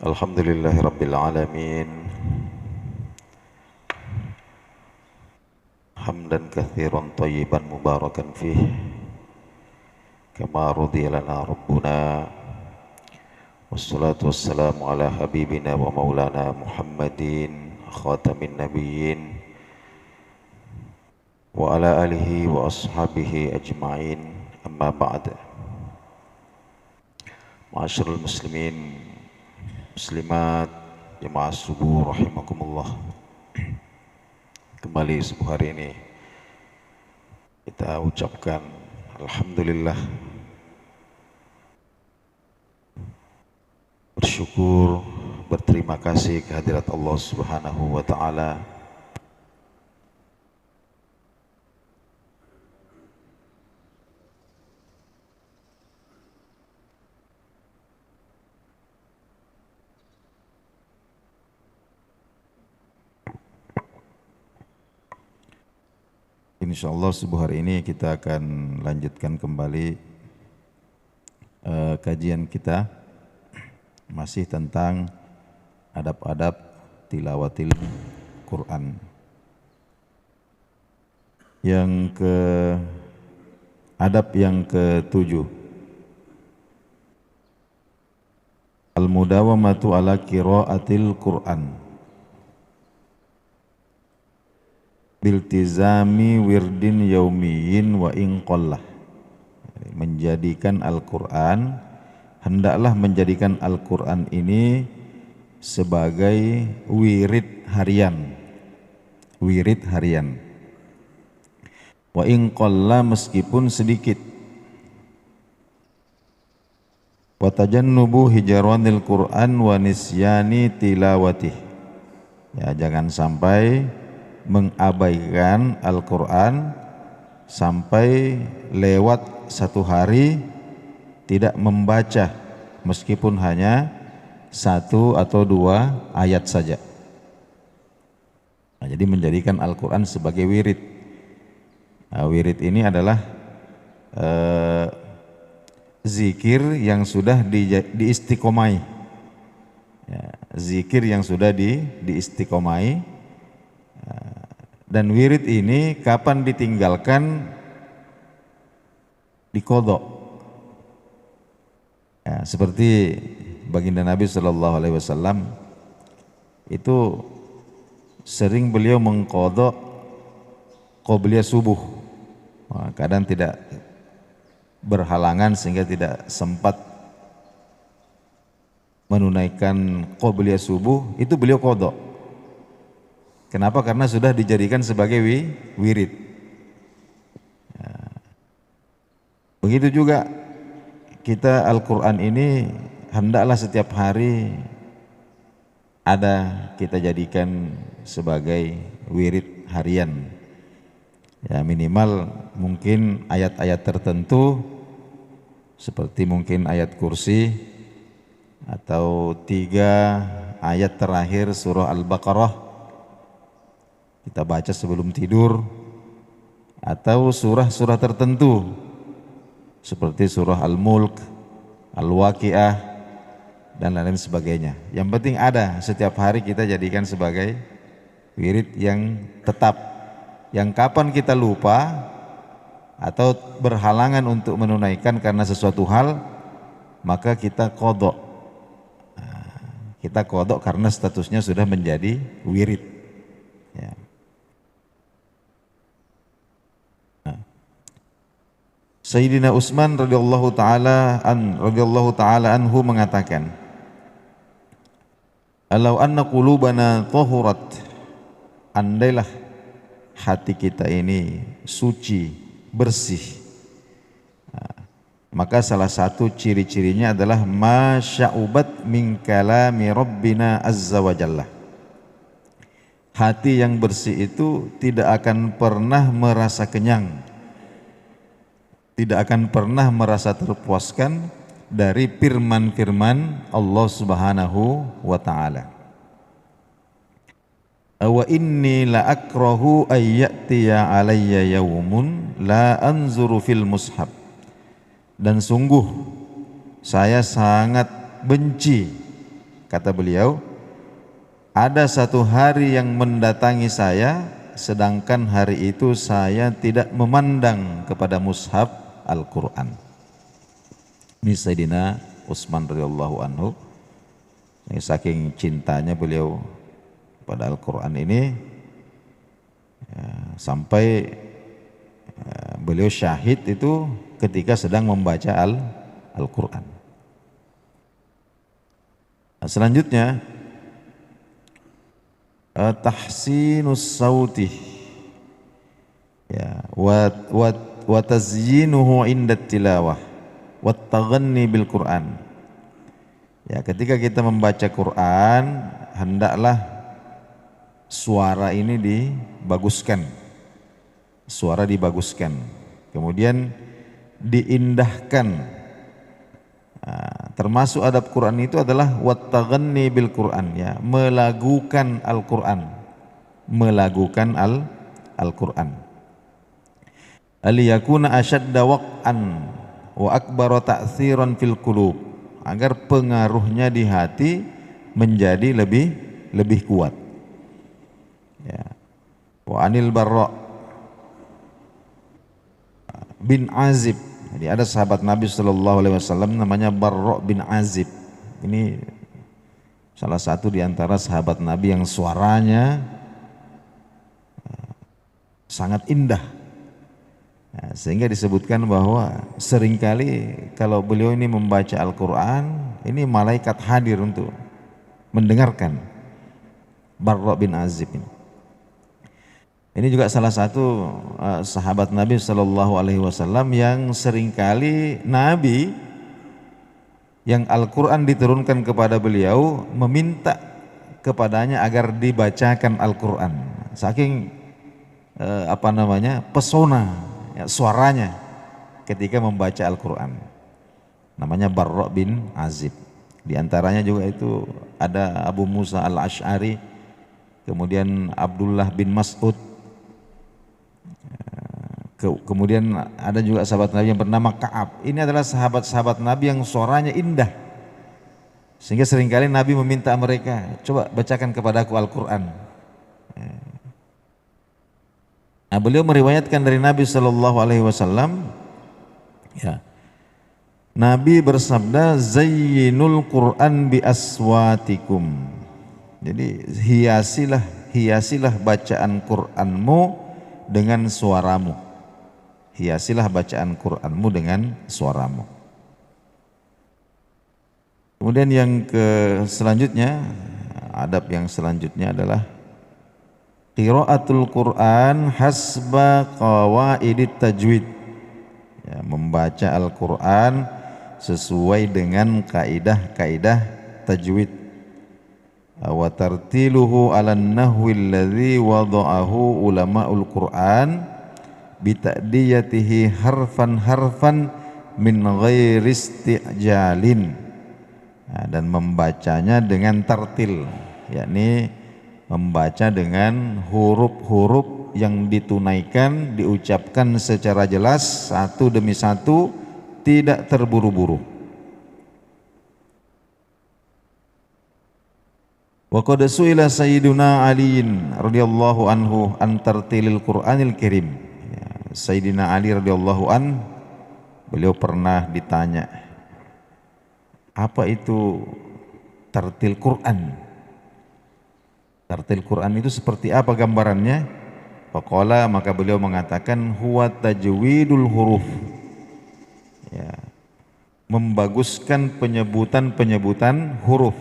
Alhamdulillahi Rabbil Alamin. Hamdan kathiran tayyiban mubarakan fih, kama radiya lana Rabbuna. Wassalatu wassalamu ala habibina wa maulana Muhammadin khatamin nabiyyin wa ala alihi wa ashabihi ajma'in. Amma ba'd. Ma'asyiral muslimin muslimat, jemaah subuh rahimakumullah. Kembali subuh hari ini kita ucapkan alhamdulillah, bersyukur, berterima kasih kehadirat Allah Subhanahu wa taala insyaallah. Subuh hari ini kita akan lanjutkan kembali kajian kita masih tentang adab-adab tilawatil Quran. Adab yang ke-7, al-mudawamatu ala qiraatil Quran biltizami wirdin yaumiyin wa inqallah. Menjadikan Al-Quran, hendaklah menjadikan Al-Quran ini sebagai wirid harian, wa inqallah, meskipun sedikit. Wa tajannubu hijranil Quran wa nisyani tilawatih. Ya, jangan sampai mengabaikan Al-Quran sampai lewat satu hari tidak membaca meskipun hanya 1 atau 2 ayat saja. Nah, jadi menjadikan Al-Quran sebagai wirid. Nah, wirid ini adalah zikir yang sudah diistiqomai. Ya, zikir yang sudah diistiqomai. Dan wirid ini kapan ditinggalkan diqodho. Ya, seperti baginda Nabi Shallallahu Alaihi Wasallam itu sering beliau mengqodho qobliyah subuh. Kadang tidak berhalangan sehingga tidak sempat menunaikan qobliyah subuh, itu beliau qodho. Kenapa? Karena sudah dijadikan sebagai wirid. Ya. Begitu juga kita Al-Quran ini hendaklah setiap hari ada kita jadikan sebagai wirid harian. Ya, minimal mungkin ayat-ayat tertentu seperti mungkin ayat kursi atau 3 ayat terakhir surah Al-Baqarah kita baca sebelum tidur, atau surah-surah tertentu seperti surah Al-Mulk, Al-Waqiah dan lain sebagainya. Yang penting ada setiap hari kita jadikan sebagai wirid yang tetap, yang kapan kita lupa atau berhalangan untuk menunaikan karena sesuatu hal, maka kita qodho. Kita qodho karena statusnya sudah menjadi wirid. Ya. Sayyidina Utsman radhiyallahu taala anhu mengatakan, "Alau anna qulubana tahurat," andailah hati kita ini suci, bersih. Maka salah satu ciri-cirinya adalah masya'ubat min kalami rabbina azza wa jalla. Hati yang bersih itu tidak akan pernah merasa kenyang, tidak akan pernah merasa terpuaskan dari firman-firman Allah Subhanahu wa taala. Wa inni la akrahu ayyatiya alayya yaumun la anzuru fil mushaf. Dan sungguh saya sangat benci Kata beliau, ada satu hari yang mendatangi saya, sedangkan hari itu saya tidak memandang kepada mushaf Al-Quran. Ini Sayyidina Utsman radhiyallahu anhu. Saking cintanya beliau pada Al-Quran ini, sampai beliau syahid itu ketika sedang membaca Al-Quran. Nah, selanjutnya tahsinus sauti, ya, wa tazyinuhu inda tilawah wa taghanni bil Quran. Ya, ketika kita membaca Quran, hendaklah suara ini dibaguskan, suara dibaguskan, kemudian diindahkan. Termasuk adab Quran itu adalah wattaghanni bil Quran, ya, melagukan Al-Quran, melagukan Al-Quran. Aliyakuna asyadda waq'an wa akbara ta'tsiran fil qulub, agar pengaruhnya di hati menjadi lebih kuat. Ya. Wa anil Barra bin Azib. Jadi ada sahabat Nabi Shallallahu Alaihi Wasallam namanya Barra bin Azib. Ini salah satu di antara sahabat Nabi yang suaranya sangat indah. Nah, sehingga disebutkan bahwa seringkali kalau beliau ini membaca Al-Quran, ini malaikat hadir untuk mendengarkan. Barra bin Azib ini. Ini juga salah satu sahabat Nabi Shallallahu Alaihi Wasallam yang seringkali Nabi yang Al-Quran diturunkan kepada beliau meminta kepadanya agar dibacakan Al-Quran. Saking pesona, ya, suaranya ketika membaca Al-Quran. Namanya Barra bin Azib. Di antaranya juga itu ada Abu Musa al-Ash'ari, kemudian Abdullah bin Mas'ud. Kemudian ada juga sahabat Nabi yang bernama Ka'ab. Ini adalah sahabat-sahabat Nabi yang suaranya indah, sehingga seringkali Nabi meminta mereka, coba bacakan kepadaku Al-Quran. Nah, beliau meriwayatkan dari Nabi Shallallahu Alaihi Wasallam, ya, Nabi bersabda, zayyinul Quran bi aswatikum. Jadi hiasilah bacaan Quranmu dengan suaramu. Hiasilah bacaan Qur'anmu dengan suaramu. Kemudian yang selanjutnya, adab yang selanjutnya adalah qiraatul Qur'an hasba qawaidit tajwid. Ya, membaca Al-Qur'an sesuai dengan kaidah-kaidah tajwid. Wa tartiluhu 'alan nahwi alladhi wada'ahu ulama'ul Qur'an bita'diyatihi harfan min ghairi isti'jalin. Nah, dan membacanya dengan tartil, yakni membaca dengan huruf-huruf yang ditunaikan, diucapkan secara jelas satu demi satu, tidak terburu-buru. Wa qad su'ila Sayyiduna Aliin radhiyallahu anhu an tartilil Qur'anil Karim. Sayyidina Ali radhiyallahu an, beliau pernah ditanya, apa itu tartil Quran? Tartil Quran itu seperti apa gambarannya? Faqala, maka beliau mengatakan, huwa tajwidul huruf. Ya, membaguskan penyebutan huruf.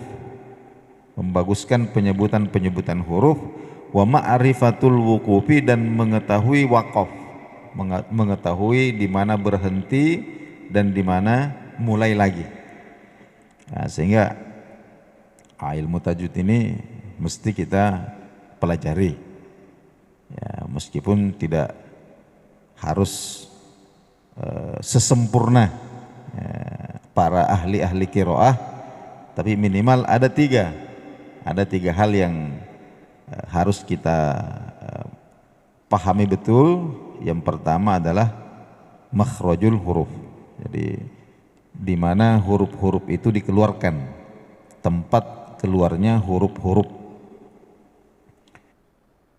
Membaguskan penyebutan huruf, wa ma'rifatul wuqufi, dan mengetahui waqaf. Mengetahui di mana berhenti dan di mana mulai lagi. Nah, sehingga ilmu tajwid ini mesti kita pelajari, ya, meskipun tidak harus sesempurna para ahli qiraah, tapi minimal ada tiga hal yang harus kita pahami betul. Yang pertama adalah makhrajul huruf, jadi di mana huruf-huruf itu dikeluarkan, tempat keluarnya huruf-huruf.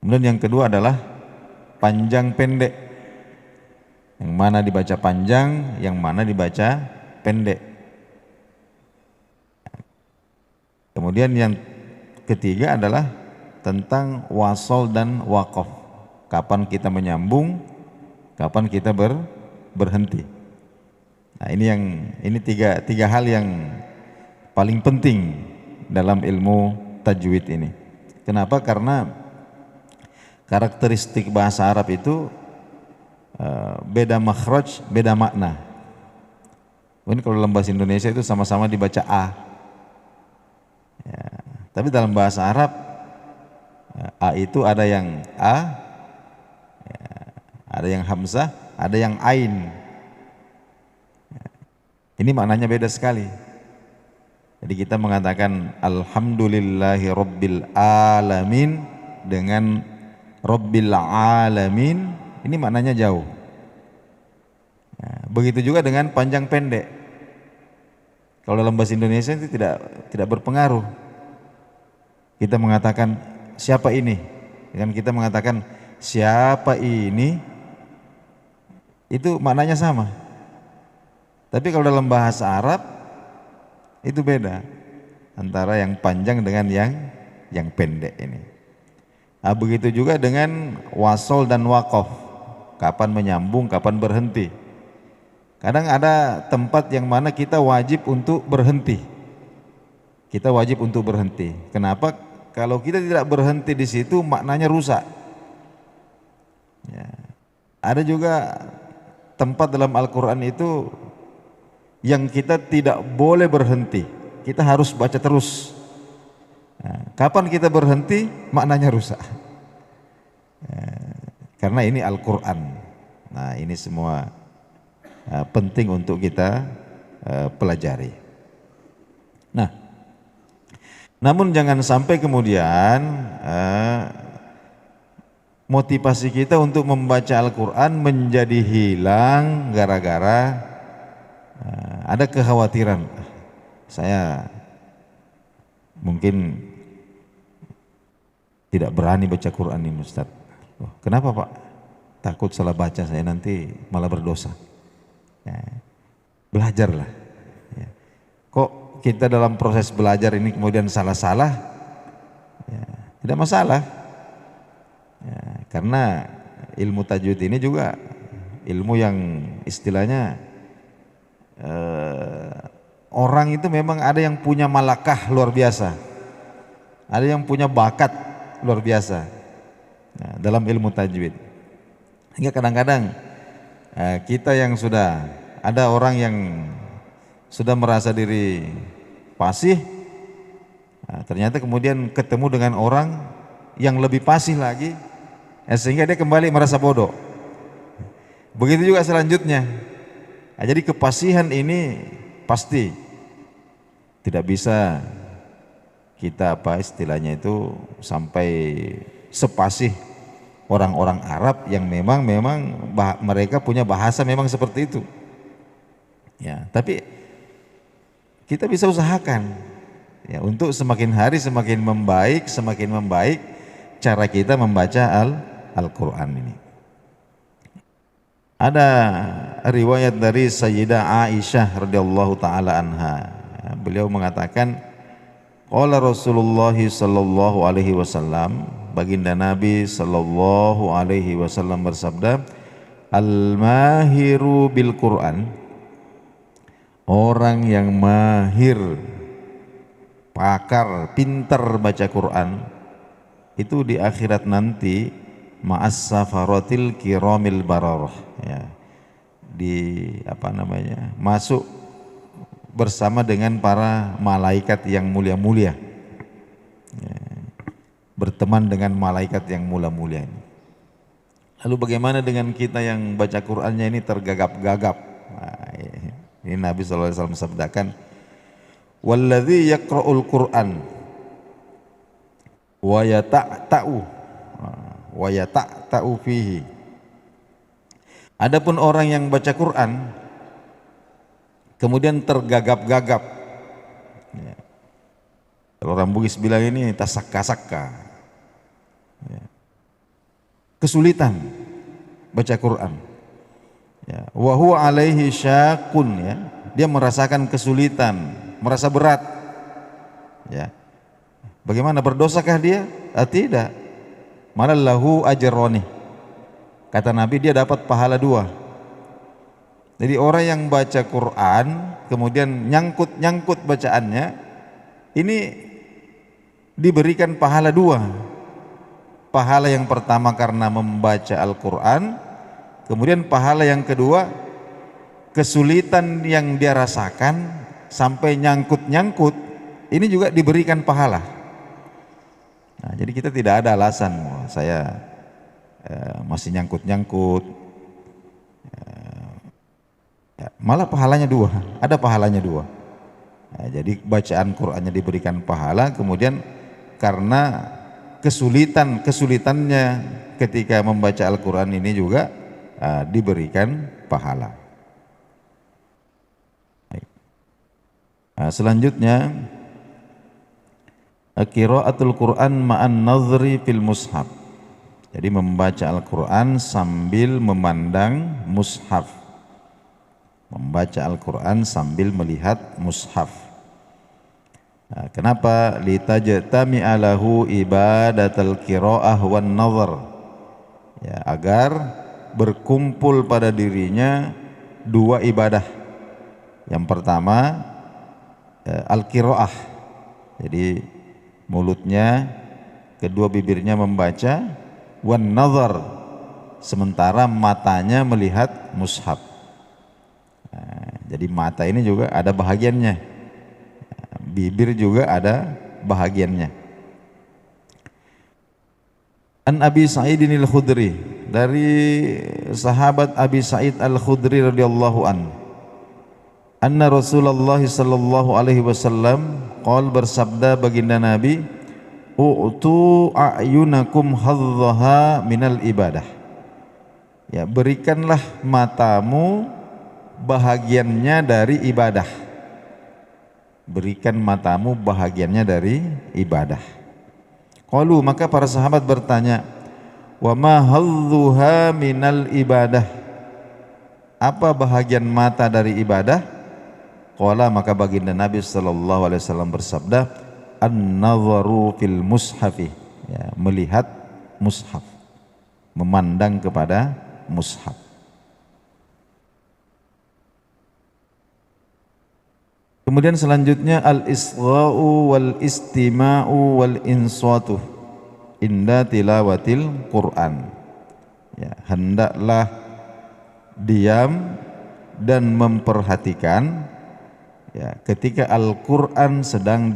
Kemudian yang kedua adalah panjang pendek. Yang mana dibaca panjang, yang mana dibaca pendek. Kemudian yang ketiga adalah tentang wasol dan waqaf. Kapan kita menyambung, kapan kita berhenti. Nah, ini tiga hal yang paling penting dalam ilmu tajwid ini. Kenapa? Karena karakteristik bahasa Arab itu beda makhraj, beda makna. Ini kalau dalam bahasa Indonesia itu sama-sama dibaca A. Ya, tapi dalam bahasa Arab A itu ada yang A, ya, ada yang hamzah, ada yang ain. Ya, ini maknanya beda sekali. Jadi kita mengatakan alhamdulillahi rabbil alamin dengan rabbil alamin, ini maknanya jauh. Nah, begitu juga dengan panjang pendek. Kalau dalam bahasa Indonesia itu tidak berpengaruh. Kita mengatakan siapa ini, dengan kita mengatakan siapa ini, itu maknanya sama. Tapi kalau dalam bahasa Arab itu beda antara yang panjang dengan yang pendek ini. Nah, begitu juga dengan wasol dan waqaf. Kapan menyambung, kapan berhenti. Kadang ada tempat yang mana kita wajib untuk berhenti. Kita wajib untuk berhenti. Kenapa? Kalau kita tidak berhenti di situ maknanya rusak. Ya. Ada juga tempat dalam Al-Quran itu yang kita tidak boleh berhenti. Kita harus baca terus. Nah, kapan kita berhenti maknanya rusak. Karena ini Al-Quran. Nah, ini semua penting untuk kita pelajari. Nah, namun jangan sampai kemudian motivasi kita untuk membaca Al-Quran menjadi hilang gara-gara ada kekhawatiran. Saya mungkin tidak berani baca Quran ini Ustaz. Oh, kenapa Pak? Takut salah baca saya nanti malah berdosa. Ya, belajarlah. Ya. Kok kita dalam proses belajar ini kemudian salah-salah? Ya, tidak masalah. Ya, karena ilmu tajwid ini juga ilmu yang istilahnya orang itu memang ada yang punya malakah luar biasa, ada yang punya bakat luar biasa dalam ilmu tajwid. Hingga kadang-kadang kita yang sudah ada orang yang sudah merasa diri fasih, ternyata kemudian ketemu dengan orang yang lebih fasih lagi, sehingga dia kembali merasa bodoh. Begitu juga selanjutnya. Jadi kefasihan ini pasti tidak bisa kita istilahnya itu sampai sepasih orang-orang Arab yang memang mereka punya bahasa memang seperti itu. Ya, tapi kita bisa usahakan ya untuk semakin hari semakin membaik cara kita membaca Al-Quran ini. Ada riwayat dari Sayyidah Aisyah radhiyallahu taala anha. Beliau mengatakan, qala Rasulullah sallallahu alaihi wasallam, baginda Nabi sallallahu alaihi wasallam bersabda, al-mahiru bil Quran, orang yang mahir, pakar, pintar baca Quran, itu di akhirat nanti ma'as safaratil kiramil bararah, ya, masuk bersama dengan para malaikat yang mulia-mulia, ya, berteman dengan malaikat yang mulia-mulia ini. Lalu bagaimana dengan kita yang baca Qur'annya ini tergagap-gagap? Nah, ini Nabi SAW sabdakan, walladzi yaqra'ul Qur'an wa yata'ta'u fihi. Adapun orang yang baca Quran kemudian tergagap-gagap, ya, Kalau orang Bugis bilang ini tasakka-sakka, ya. Kesulitan baca Quran. Ya. Wa huwa alaihi syakun, ya. Dia merasakan kesulitan, merasa berat. Ya. Bagaimana, berdosakah dia? Tidak. Malah lahu ajroni. Kata Nabi, dia dapat pahala 2. Jadi orang yang baca Quran kemudian nyangkut bacaannya, ini diberikan pahala 2. Pahala yang pertama karena membaca Al-Quran, kemudian pahala yang kedua, kesulitan yang dia rasakan sampai nyangkut, ini juga diberikan pahala. Nah, jadi kita tidak ada alasan, saya masih nyangkut, ya, malah pahalanya 2, ada pahalanya 2. Nah, jadi bacaan Qur'annya diberikan pahala, kemudian karena kesulitannya ketika membaca Al-Quran ini juga diberikan pahala. Nah, selanjutnya qiraatul Quran ma'an nazri fil mushaf. Jadi membaca Al-Quran sambil memandang mushaf, membaca Al-Quran sambil melihat mushaf. Nah, kenapa? Litajtami'a lahu ibadatul qiraah wan nazar, ya, agar berkumpul pada dirinya 2 ibadah. Yang pertama al-qiraah, jadi mulutnya, kedua bibirnya membaca, wan nazar, sementara matanya melihat mushaf. Nah, jadi mata ini juga ada bahagiannya, bibir juga ada bahagiannya. An Abi Sa'id al-Khudri, dari sahabat Abi Sa'id al-Khudri radhiyallahu an, anna Rasulullah sallallahu alaihi wasallam qol, bersabda baginda Nabi, u'tu a'yunakum hadzaha minal ibadah. Ya, berikanlah matamu bahagiannya dari ibadah. Berikan matamu bahagiannya dari ibadah. Qalu, maka para sahabat bertanya, wa ma hadzuha minal ibadah, apa bahagian mata dari ibadah? Qala, maka baginda Nabi sallallahu alaihi wasallam bersabda, an-nadharu fil mushafi, ya, melihat mushaf, memandang kepada mushaf. Kemudian selanjutnya al-isgha'u wal istima'u wal inswatu inda tilawatil Quran. Ya, hendaklah diam dan memperhatikan, ya, ketika Al-Quran sedang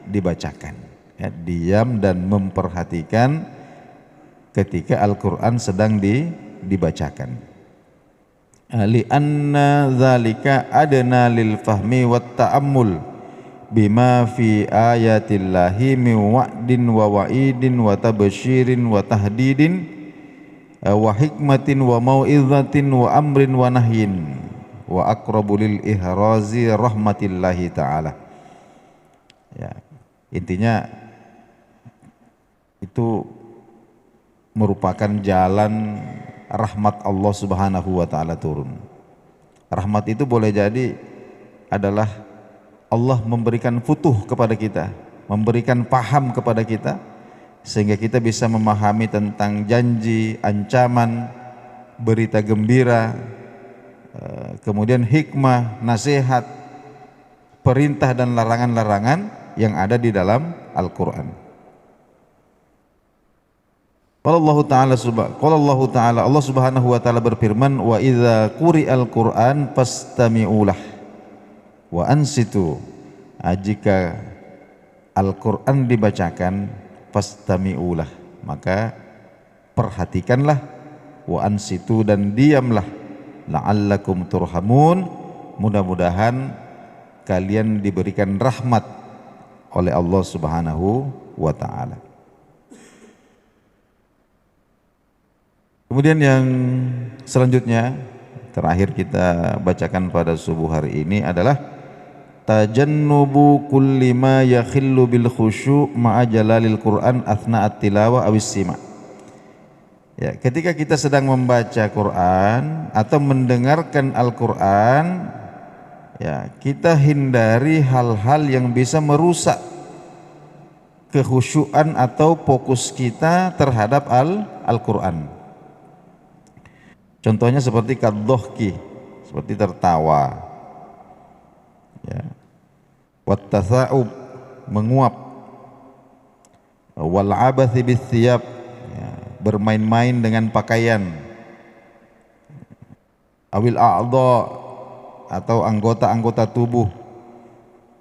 dibacakan. Ya, diam dan memperhatikan ketika Al-Quran sedang dibacakan. Li'anna dzalika adna lil fahmi wat ta'ammul bima fi ayatillahi min wa'din wa wa'idin wa tabsyirin wa tahdidin wa hikmatin wa mau'izatin wa amrin wa nahyin wa aqrabu lil ihrazi rahmatillahi ta'ala. Ya, intinya itu merupakan jalan rahmat Allah Subhanahu wa ta'ala turun. Rahmat itu boleh jadi adalah Allah memberikan futuh kepada kita, memberikan paham kepada kita, sehingga kita bisa memahami tentang janji, ancaman, berita gembira, kemudian hikmah, nasihat, perintah dan larangan-larangan yang ada di dalam Al-Quran. Allah Ta'ala, Allah Subhanahu wa ta'ala berfirman, wa idza quri'al Qur'an fastami'ulah wa ansitu. Jika Al-Qur'an dibacakan, fastami'ulah, maka perhatikanlah, wa ansitu, dan diamlah, la'allakum turhamun, mudah-mudahan kalian diberikan rahmat oleh Allah Subhanahu wa ta'ala. Kemudian yang selanjutnya, terakhir kita bacakan pada subuh hari ini adalah tajannubu kulli ma yakhillu bil khusyu' ma'a jalalil Qur'an athna'at tilawah awis sima'. Ya, ketika kita sedang membaca Quran atau mendengarkan Al-Quran, ya, kita hindari hal-hal yang bisa merusak kekhusyuan atau fokus kita terhadap Al-Quran. Contohnya seperti kaddohki, seperti tertawa, ya, wattasa'ub, menguap, wal abathi bithiyab, ya, bermain-main dengan pakaian, awil a'dha, atau anggota-anggota tubuh,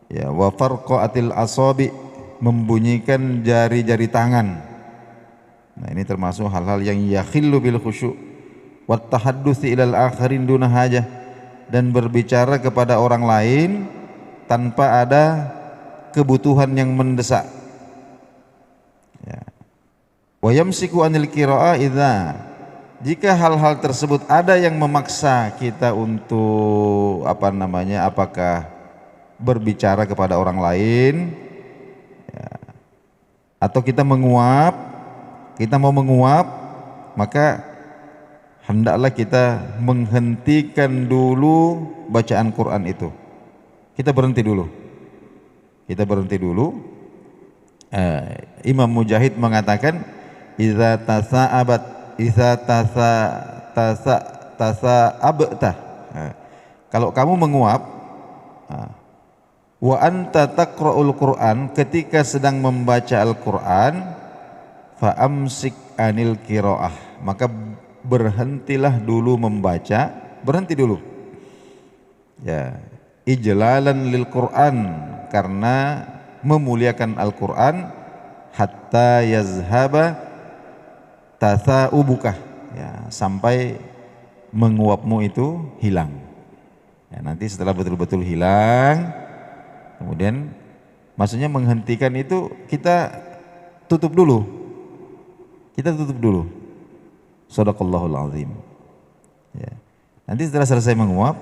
ya, wa farqatil asabi, membunyikan jari-jari tangan. Nah, ini termasuk hal-hal yang yakhillu bil khusyu', wat tahaddusi ilal akharin duna hajah, dan berbicara kepada orang lain tanpa ada kebutuhan yang mendesak. Ya. Wa yamsiku anil qira'ah idza, jika hal-hal tersebut ada yang memaksa kita untuk apakah berbicara kepada orang lain, ya, atau kita mau menguap, maka hendaklah kita menghentikan dulu bacaan Quran itu. Kita berhenti dulu. Imam Mujahid mengatakan, idza tasa'abta, kalau kamu menguap, wa anta taqra'ul Qur'an, ketika sedang membaca Al-Qur'an, fa amsik anil qira'ah, maka berhentilah dulu membaca, berhenti dulu. Ya, ijlalan lil Qur'an, karena memuliakan Al-Qur'an, hatta yazhaba tasa'ubuka, ya, sampai menguapmu itu hilang. Ya, nanti setelah betul-betul hilang, kemudian maksudnya menghentikan itu kita tutup dulu. Shadaqallahul azim. Ya. Nanti setelah selesai menguap,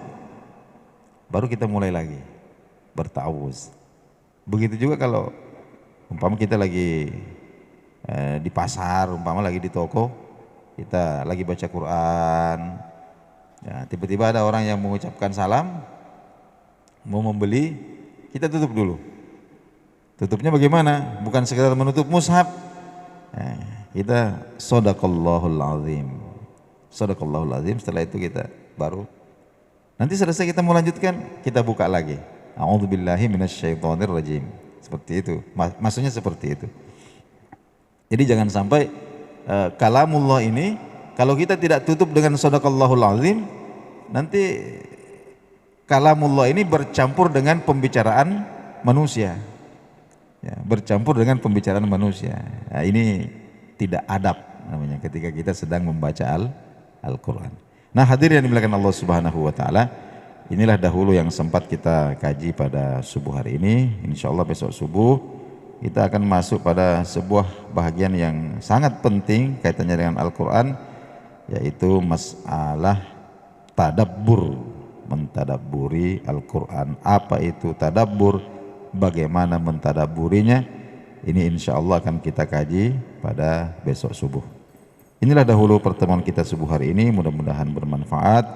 baru kita mulai lagi bertawuz. Begitu juga kalau umpama kita lagi di pasar, umpama lagi di toko, kita lagi baca Quran, ya, tiba-tiba ada orang yang mengucapkan salam, mau membeli, kita tutup dulu. Tutupnya bagaimana? Bukan sekedar menutup mushaf, kita shadaqallahul azim. Setelah itu kita baru, nanti selesai kita mau lanjutkan, kita buka lagi, a'udzubillahi minasyaitonirrajim, seperti itu. Maksudnya seperti itu. Jadi jangan sampai kalamullah ini kalau kita tidak tutup dengan shadaqallahul azim, nanti kalamullah ini bercampur dengan pembicaraan manusia. Ya, bercampur dengan pembicaraan manusia. Nah, ini tidak adab namanya ketika kita sedang membaca Al-Quran. Nah, hadirin yang dimuliakan Allah Subhanahu wa taala, inilah dahulu yang sempat kita kaji pada subuh hari ini. Insyaallah besok subuh kita akan masuk pada sebuah bahagian yang sangat penting kaitannya dengan Al-Quran, yaitu masalah tadabbur, mentadabburi Al-Quran. Apa itu tadabbur? Bagaimana mentadabburinya? Ini insya Allah akan kita kaji pada besok subuh. Inilah dahulu pertemuan kita subuh hari ini, mudah-mudahan bermanfaat.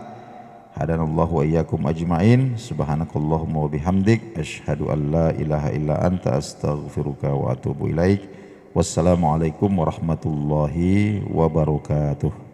Hadanallahu wa iyyakum ajma'in. Subhanakallahumma wa bihamdik, asyhadu an la ilaha illa anta, astaghfiruka wa atubu ilaik. Wassalamualaikum warahmatullahi wabarakatuh.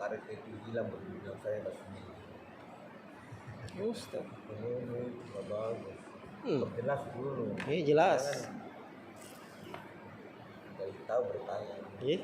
karet itu hilang bilang saya nggak sendiri. Ustaz. Ini nggak bagus. Jelas dulu. Jelas. Dari tahu bertanya. Iya.